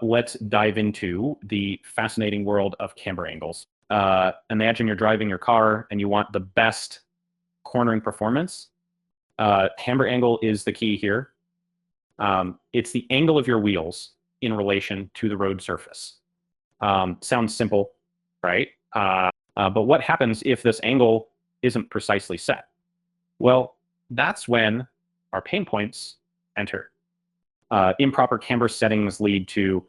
Let's dive into the fascinating world of camber angles. Imagine you're driving your car and you want the best cornering performance. Camber angle is the key here. It's the angle of your wheels in relation to the road surface. Sounds simple, right? But what happens if this angle isn't precisely set? Well, that's when our pain points enter. Improper camber settings lead to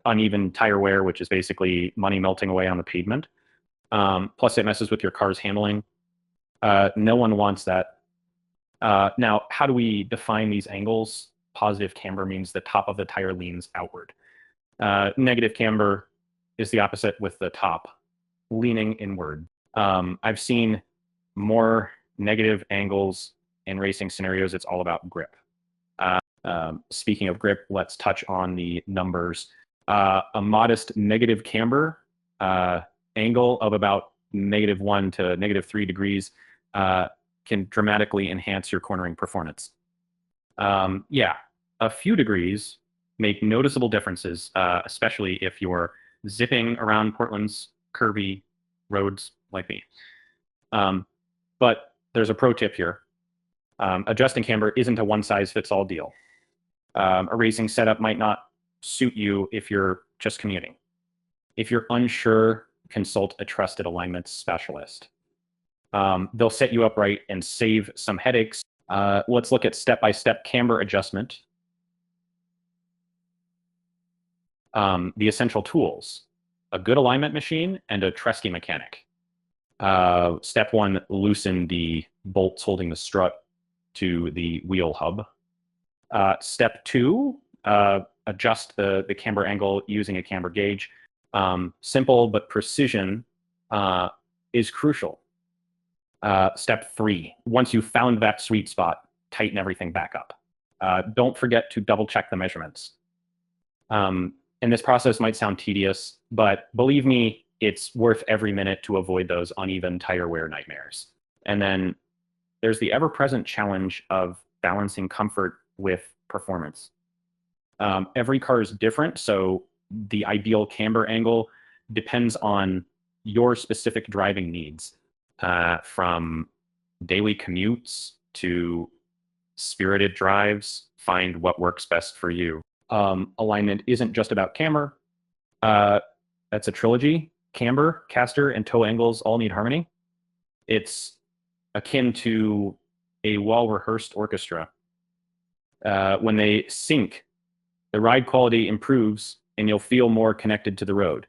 uneven tire wear, which is basically money melting away on the pavement. Plus, it messes with your car's handling. No one wants that. Now, how do we define these angles? Positive camber means the top of the tire leans outward. Negative camber is the opposite, with the top leaning inward. I've seen more negative angles in racing scenarios. It's all about grip. Speaking of grip, let's touch on the numbers. A modest negative camber angle of about -1 to -3 degrees can dramatically enhance your cornering performance. Yeah, a few degrees make noticeable differences, especially if you're zipping around Portland's curvy roads like me. But there's a pro tip here. Adjusting camber isn't a one-size-fits-all deal. A racing setup might not suit you if you're just commuting. If you're unsure, consult a trusted alignment specialist. They'll set you up right and save some headaches. Let's look at step-by-step camber adjustment. The essential tools: a good alignment machine and a Tresky mechanic. Step 1, loosen the bolts holding the strut to the wheel hub. Step 2, adjust the camber angle using a camber gauge. Simple, but precision is crucial. Step 3, once you've found that sweet spot, tighten everything back up. Don't forget to double check the measurements. And this process might sound tedious, but believe me, it's worth every minute to avoid those uneven tire wear nightmares. And then there's the ever-present challenge of balancing comfort with performance. Every car is different, so the ideal camber angle depends on your specific driving needs, from daily commutes to spirited drives. Find what works best for you. Alignment isn't just about camber. That's a trilogy. Camber, caster, and toe angles all need harmony. It's akin to a well-rehearsed orchestra. When they sync, the ride quality improves and you'll feel more connected to the road.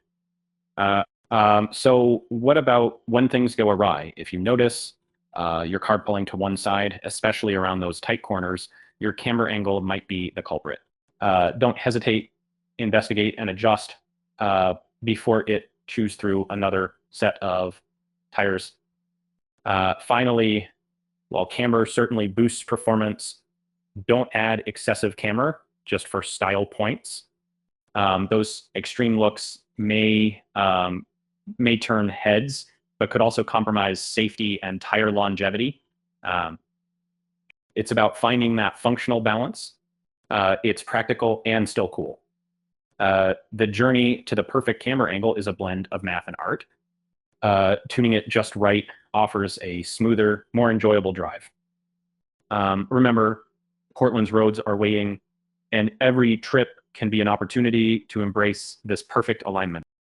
So what about when things go awry? If you notice your car pulling to one side, especially around those tight corners, your camber angle might be the culprit. Don't hesitate, investigate, and adjust before it chews through another set of tires. Finally, while camber certainly boosts performance, don't add excessive camber just for style points. Those extreme looks may turn heads, but could also compromise safety and tire longevity. It's about finding that functional balance. It's practical and still cool. The journey to the perfect camber angle is a blend of math and art. Tuning it just right offers a smoother, more enjoyable drive. Remember, Portland's roads are waiting, and every trip can be an opportunity to embrace this perfect alignment.